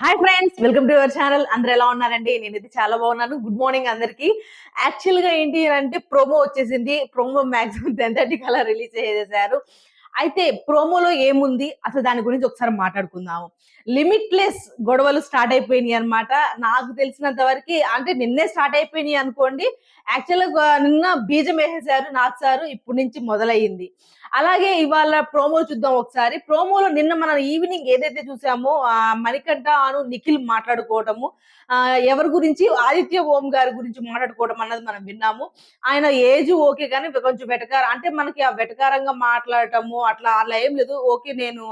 Hi friends, welcome to your channel. అందరూ ఎలా ఉన్నారండి? నేనైతే చాలా బాగున్నాను. గుడ్ మార్నింగ్ అందరికి. యాక్చువల్ గా ఏంటి అంటే ప్రోమో వచ్చేసింది. ప్రోమో మాక్సిమం 10:30 కల్లా రిలీజ్ చేసేసారు. అయితే ప్రోమోలో ఏముంది అసలు దాని గురించి ఒకసారి మాట్లాడుకుందాము. లిమిట్లెస్ గొడవలు స్టార్ట్ అయిపోయినాయి అన్నమాట. నాకు తెలిసినంత వరకు అంటే నిన్నే స్టార్ట్ అయిపోయినాయి అనుకోండి. యాక్చువల్‌గా నిన్న బీజం వేసేసారు నాగ్ సారు. ఇప్పటి నుంచి మొదలయ్యింది. అలాగే ఇవాళ ప్రోమో చూద్దాం ఒకసారి. ప్రోమోలో నిన్న మనం ఈవినింగ్ ఏదైతే చూసామో మణికంఠ నిఖిల్ మాట్లాడుకోవటము. ఎవరి గురించి? ఆదిత్య ఓం గారి గురించి మాట్లాడుకోవడం అన్నది మనం విన్నాము. ఆయన ఏజ్ ఓకే గానీ కొంచెం అంటే మనకి ఆ వెటకారంగా మాట్లాడటము అలా ఏం లేదు. ఓకే, నేను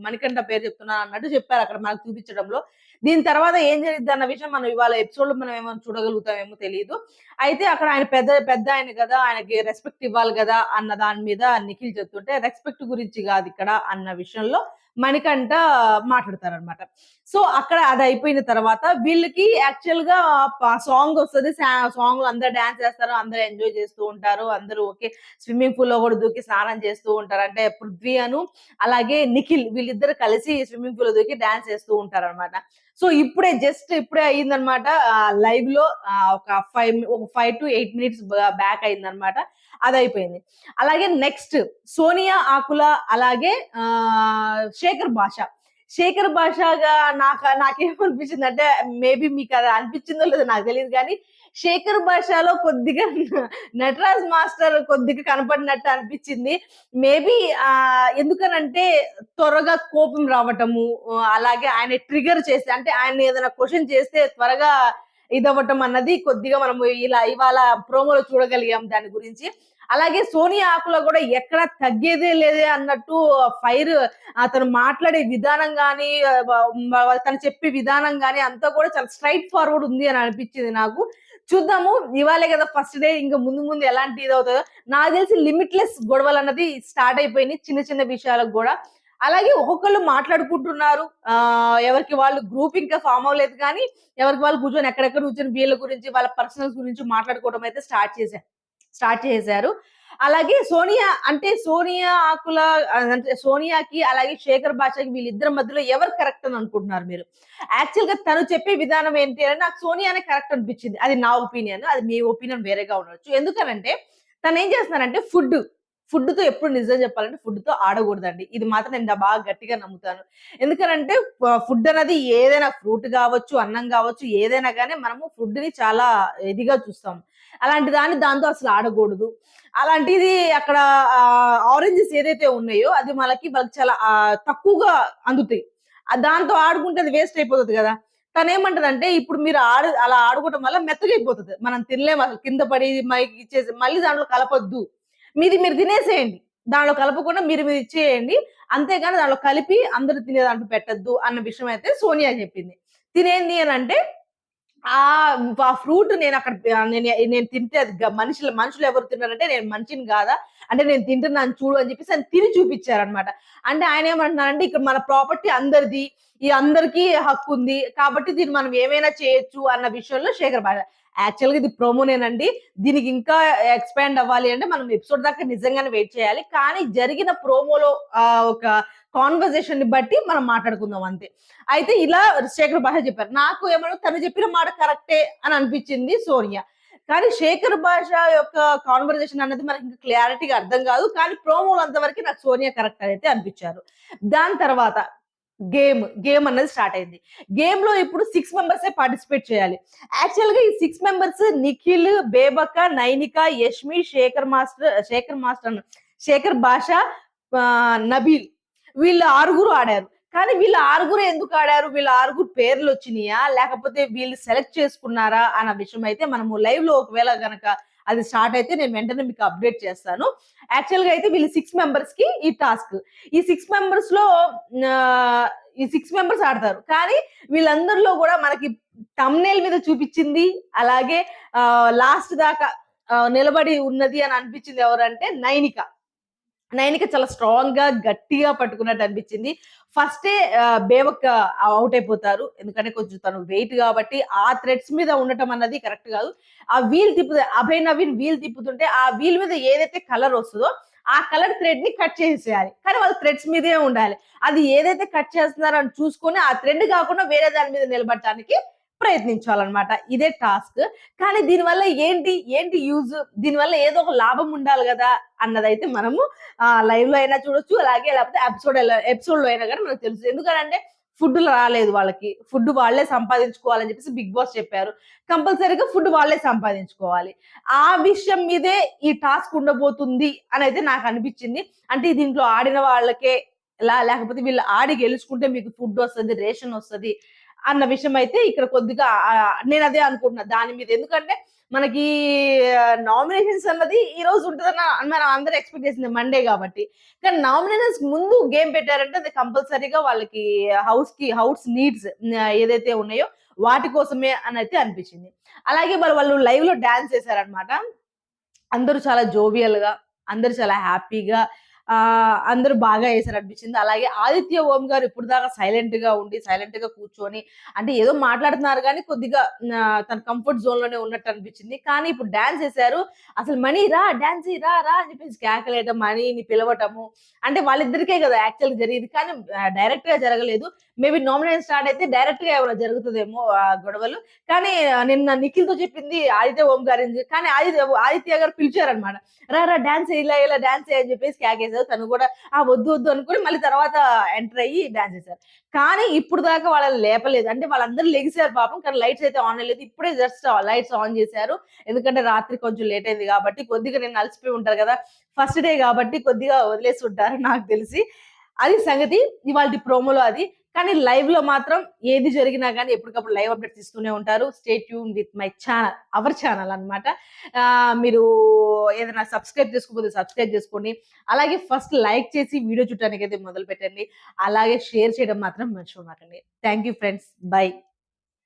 మణికంఠ పేరు చెప్తున్నాను అన్నట్టు చెప్పారు అక్కడ మనకు చూపించడంలో. దీని తర్వాత ఏం జరిగిద్దన్న విషయం మనం ఇవాళ ఎపిసోడ్‌లో మనం ఏమైనా చూడగలుగుతామేమో తెలీదు. అయితే అక్కడ ఆయన పెద్దాయన గదా! ఆయనకి రెస్పెక్ట్ ఇవ్వాలి గదా! అన్న దాని మీద నిఖిల్ చెప్తుంటే, రెస్పెక్ట్ గురించి గాదిక్కడ అన్న విషయంలో మణికంఠ మాట్లాడతారనమాట. సో, అక్కడ అదయిపోయిన తర్వాత వీళ్ళకి యాక్చువల్‌గా సాంగ్ ఒస్తది. సాంగ్‌లో అందరూ డాన్స్ చేస్తారు. అందరూ ఎంజాయ్ చేస్తూ ఉంటారు. అందరూ ఓకే. స్విమ్మింగ్ పూల్‌లో గూడా దూకి స్నానం చేస్తూ ఉంటారు. అంటే పృథ్వీ అలాగే నిఖిల్ వీళ్ళిద్దరు కలిసి స్విమ్మింగ్ పూల్‌లో దూకి డాన్స్ చేస్తూ ఉంటారనమాట. సో, ఇప్పుడే అయిందనమాట. లైవ్‌లో ఒక 5-8 మినిట్స్ బ్యాక్ అయిందనమాట. అదయిపోయింది. అలాగే నెక్స్ట్ సోనియా ఆకుల అలాగే శేఖర్ భాష. శేఖర్ భాషగా నాకేమనిపించిందంటే మేబీ మీకది అనిపించిందో లేదో నాకు తెలీదు గానీ, శేఖర్ భాషలో కొద్దిగా నటరాజ్ మాస్టర్ కొద్దిగా కనపడినట్టు అనిపించింది. మేబీ ఎందుకనంటే త్వరగా కోపం రావటము, అలాగే ఆయన ట్రిగ్గర్ చేసి అంటే ఆయన్ని ఏదైనా క్వెషన్ చేస్తే త్వరగా ఇదవ్వటం అన్నది కొద్దిగా మనము ఇవాళ ప్రోమోలో చూడగలిగాం దాని గురించి. అలాగే సోనియా ఆకుల గూడా ఎక్కడ తగ్గేదే లేదే అన్నట్టు ఫైర్ అతను మాట్లాడే విధానం గాని, తను చెప్పే విధానం గాని అంతా కూడా చాలా స్ట్రెయిట్ ఫార్వర్డ్ ఉంది అని అనిపించింది నాకు. చూద్దాము. ఇవాళే గదా ఫస్ట్ డే. ఇంక ముందు ముందు ఎలాంటి ఇదవుతదో. నాకు తెలిసి లిమిట్‌లెస్ గొడవలన్నది స్టార్ట్ అయిపోయినాయి చిన్న చిన్న విషయాలకు గూడా. అలాగే ఒక్కొక్కళ్ళు మాట్లాడుకుంటున్నారు. ఎవరికి వాళ్ళు గ్రూప్ ఇంకా ఫార్మ్ అవ్వలేదు కానీ, ఎవరికి వాళ్ళు కూర్చొని ఎక్కడెక్కడ కూర్చొని వీళ్ళ గురించి, వాళ్ళ పర్సనల్స్ గురించి మాట్లాడుకోవడం అయితే స్టార్ట్ చేశారు. అలాగే సోనియా ఆకుల అంటే సోనియాకి అలాగే శేఖర్ భాషకి వీళ్ళిద్దరి మధ్యలో ఎవరు కరెక్ట్ అని అనుకుంటున్నారు మీరు? యాక్చువల్‌గా తను చెప్పే విధానం ఏంటి అంటే నాకు సోనియానే కరెక్ట్ అనిపించింది. అది నా ఒపీనియన్. అది మీ ఒపీనియన్ వేరేగా ఉండొచ్చు. ఎందుకనంటే తనేం చేస్తున్నారంటే ఫుడ్‌తో ఎప్పుడు నిజం చెప్పాలంటే ఫుడ్‌తో ఆడకూడదండి. ఇది మాత్రం నేను బాగా గట్టిగా నమ్ముతాను. ఎందుకనంటే ఫుడ్ అనేది ఏదైనా ఫ్రూట్ గావచ్చు, అన్నం గావచ్చు ఏదైనా గాని మనము ఫుడ్‌ని చాలా ఇదిగా చూస్తాం. అలాంటి దాంతో అసలు ఆడకూడదు. అలాంటిది అక్కడ ఆరెంజెస్ ఏదైతే ఉన్నాయో అది వాళ్ళకి చాలా తక్కువగా అందుతాయి. దాంతో ఆడుకుంటే అది వేస్ట్ అయిపోతది గదా! తనేమంటదంటే ఇప్పుడు మీరు అలా ఆడుకోవటం వల్ల మెత్తగైపోతది. మనం తినలేము అసలు కింద పడి ఇచ్చేసి మళ్ళీ దాంట్లో కలపొద్దు. మీది మీరు తినేసేయండి. దాంట్లో కలపకుండా మీరు ఇచ్చేయండి. అంతేగాని దాంట్లో కలిపి అందరూ తినే దాంట్లో పెట్టొద్దు అన్న విషయం అయితే సోనియా చెప్పింది. తినేంది అనంటే ఆ ఫ్రూట్ నేనక్కడ నేను తింటే అది మనుషులు ఎవరు తిన్నారంటే నేను మనిషిని గాదా? అంటే నేను తింటున్నాను చూడు అని చెప్పేసి ఆయన తిని చూపిచ్చారనమాట. అంటే ఆయనేమంటున్నారంటే ఇక్కడ మన ప్రాపర్టీ అందరిది. అందరికీ హక్కుంది. కాబట్టి దీన్ని మనం ఏమైనా చేయొచ్చు అన్న విషయంలో శేఖర్ భాష. యాక్చువల్‌గా ఇది ప్రోమోనేనండి. దీనికి ఇంకా ఎక్స్‌పాండ్ అవ్వాలి అంటే మనం ఎపిసోడ్ దాకా నిజంగానే వెయిట్ చేయాలి. కానీ జరిగిన ప్రోమోలో ఒక కాన్వర్జేషన్‌ని బట్టి మనం మాట్లాడుకుందాం అంతే. అయితే ఇలా శేఖర్ భాష చెప్పారు. నాకు తను చెప్పిన మాట కరెక్టే అని అనిపించింది సోనియా. కానీ శేఖర్ భాష యొక్క కాన్వర్జేషన్ అనేది మనకి ఇంకా క్లారిటీగా అర్థం కాదు. కానీ ప్రోమోలో అంతవరకు నాకు సోనియా కరెక్ట్ అయితే అనిపించారు. దాని తర్వాత గేమ్ అన్నది స్టార్ట్ అయింది. గేమ్‌లో ఇప్పుడు 6 మెంబర్సే పార్టిసిపేట్ చేయాలి. యాక్చువల్‌గా ఈ 6 మెంబర్స్ నిఖిల్, బేబక్క, నైనిక, యష్మి, శేఖర్ భాష, నబీల్ వీళ్ళు ఆరుగురు ఆడారు. కానీ వీళ్ళ ఆరుగురు ఎందుకు ఆడారు? వీళ్ళ ఆరుగురు పేర్లొచ్చినియా? లేకపోతే వీళ్ళు సెలెక్ట్ చేసుకున్నారా? అన్న విషయం అయితే మనము లైవ్‌లో ఒకవేళ గనక అది స్టార్ట్ అయితే నేను వెంటనే మీకు అప్డేట్ చేస్తాను. యాక్చువల్‌గా అయితే వీళ్ళు 6 మెంబర్స్‌కి ఈ టాస్క్. ఈ 6 మెంబర్స్‌లో ఈ 6 మెంబర్స్ ఆడతారు. కానీ వీళ్ళందరిలో గూడా మనకి థంబ్‌నెయిల్ మీద చూపిచ్చింది. అలాగే లాస్ట్ దాకా నిలబడి ఉన్నది అని అనిపించింది ఎవరంటే నైనిక. నైనిక చాలా స్ట్రాంగ్‌గా, గట్టిగా పట్టుకున్నట్టు అనిపించింది. ఫస్టే బేవక్క ఔట్ అయిపోతారు. ఎందుకంటే కొంచెం తను వెయిట్ గాబట్టి, ఆ థ్రెడ్స్ మీద ఉండటం అన్నది కరెక్ట్ గాదు. ఆ వీల్ తిప్పుతే అభయ్ నవీన్ వీల్ తిప్పుతుంటే, ఆ వీల్ మీద ఏదైతే కలర్ వస్తదో, ఆ కలర్ థ్రెడ్ ని కట్ చేసేయాలి. కానీ వాళ్ళు థ్రెడ్స్ మీదే ఉండాలి. అది ఏదైతే కట్ చేస్తున్నారో అని చూసుకొని ఆ థ్రెడ్ కాకుండా వేరే దాని మీద నిలబడటానికి ప్రయత్నించాలన్నమాట. ఇదే టాస్క్. కానీ దీనివల్ల ఏంటి యూజ్? దీనివల్ల ఏదో ఒక లాభం ఉండాలి గదా! అన్నదైతే మనము లైవ్‌లో అయినా చూడొచ్చు. అలాగే లేకపోతే ఎపిసోడ్‌లో అయినా గాని మనకు తెలుసు. ఎందుకనంటే ఫుడ్ రాలేదు వాళ్ళకి. ఫుడ్ వాళ్ళే సంపాదించుకోవాలని చెప్పేసి బిగ్ బాస్ చెప్పారు. కంపల్సరీగా ఫుడ్ వాళ్ళే సంపాదించుకోవాలి. ఆ విషయం మీదే ఈ టాస్క్ ఉండబోతుంది అనైతే నాకనిపిచ్చింది. అంటే దీంట్లో ఆడిన వాళ్ళకే లేకపోతే వీళ్ళు ఆడి గెలుచుకుంటే మీకు ఫుడ్ వస్తది, రేషన్ వస్తది అన్న విషయం అయితే ఇక్కడ కొద్దిగా నేనదే అనుకుంటున్నా దాని మీద. ఎందుకంటే మనకి నామినేషన్స్ అన్నది ఈ రోజు ఉంటదని మనం అందరూ ఎక్స్‌పెక్ట్ చేసింది మండే గాబట్టి. కానీ నామినేషన్స్ ముందు గేమ్ పెట్టారంటే అది కంపల్సరీగా వాళ్ళకి హౌస్ నీడ్స్ ఏదైతే ఉన్నాయో వాటి కోసమే అనైతే అనిపించింది. అలాగే వాళ్ళు లైవ్‌లో డాన్స్ చేశారన్నమాట. అందరూ చాలా జోవియల్‌గా, అందరూ చాలా హ్యాపీగా అందరూ బాగా ఏసారనిపించింది. అలాగే ఆదిత్య ఓం గారు ఇప్పటిదాకా సైలెంట్‌గా కూర్చొని అంటే ఏదో మాట్లాడుతున్నారు గానీ కొద్దిగా తన కంఫర్ట్ జోన్‌లోనే ఉన్నట్టు అనిపించింది. కానీ ఇప్పుడు డాన్స్ ఏసారు. అసలు "మణి రా డాన్స్ చెయ్యి రా రా" అని చెప్పేసి కేకలేయటం, మణిని పిలవటము. అంటే వాళ్ళిద్దరికే గదా! యాక్చువల్‌గా జరిగింది. కానీ డైరెక్ట్‌గా జరగలేదు. మేబీ నామినేషన్ స్టార్ట్ అయితే డైరెక్ట్‌గా ఏమైనా జరుగుతదేమో గొడవలు. కానీ నిన్న నిఖిల్‌తో చెప్పింది ఆదిత్య ఓం గారిని. కానీ ఆదిత్య గారు పిలిచారన్నమాట. "రా రా డాన్స్ చెయ్యి ఇలా డాన్స్ చెయ్యి" అని చెప్పేసి కేకేసారు. తను కూడా వద్దు వద్దు అనుకోని మళ్ళీ తర్వాత ఎంటర్ అయ్యి డాన్స్ చేశారు. కానీ ఇప్పుడు దాకా వాళ్ళని లేపలేదు. అంటే వాళ్ళందరూ లెగిసారు పాపం. కానీ లైట్స్ అయితే ఆన్ అయ్యలేదు. ఇప్పుడే జస్ట్ లైట్స్ ఆన్ చేశారు. ఎందుకంటే రాత్రి కొంచెం లేట్ అయింది కాబట్టి కొద్దిగా నిన్న అలసిపోయి ఉంటారు కదా! ఫస్ట్ డే కాబట్టి కొద్దిగా వదిలేసి ఉంటారు నాకు తెలిసి. అది సంగతి. ఇవాల్టి ప్రోమోలో అది. కానీ లైవ్‌లో మాత్రం ఏది జరిగినా గాని ఎప్పటికప్పుడు లైవ్ అప్డేట్స్ ఇస్తూనే ఉంటారు. Stay tune with my channel. Our channel అన్నమాట. మీరు ఏదైనా సబ్స్క్రైబ్ చేసుకోకపోతే సబ్స్క్రైబ్ చేసుకోండి. అలాగే ఫస్ట్ లైక్ చేసి వీడియో చూడటానికైతే మొదలుపెట్టండి. అలాగే షేర్ చేయడం మాత్రం మర్చిపోమాకండి. Thank you friends. బై.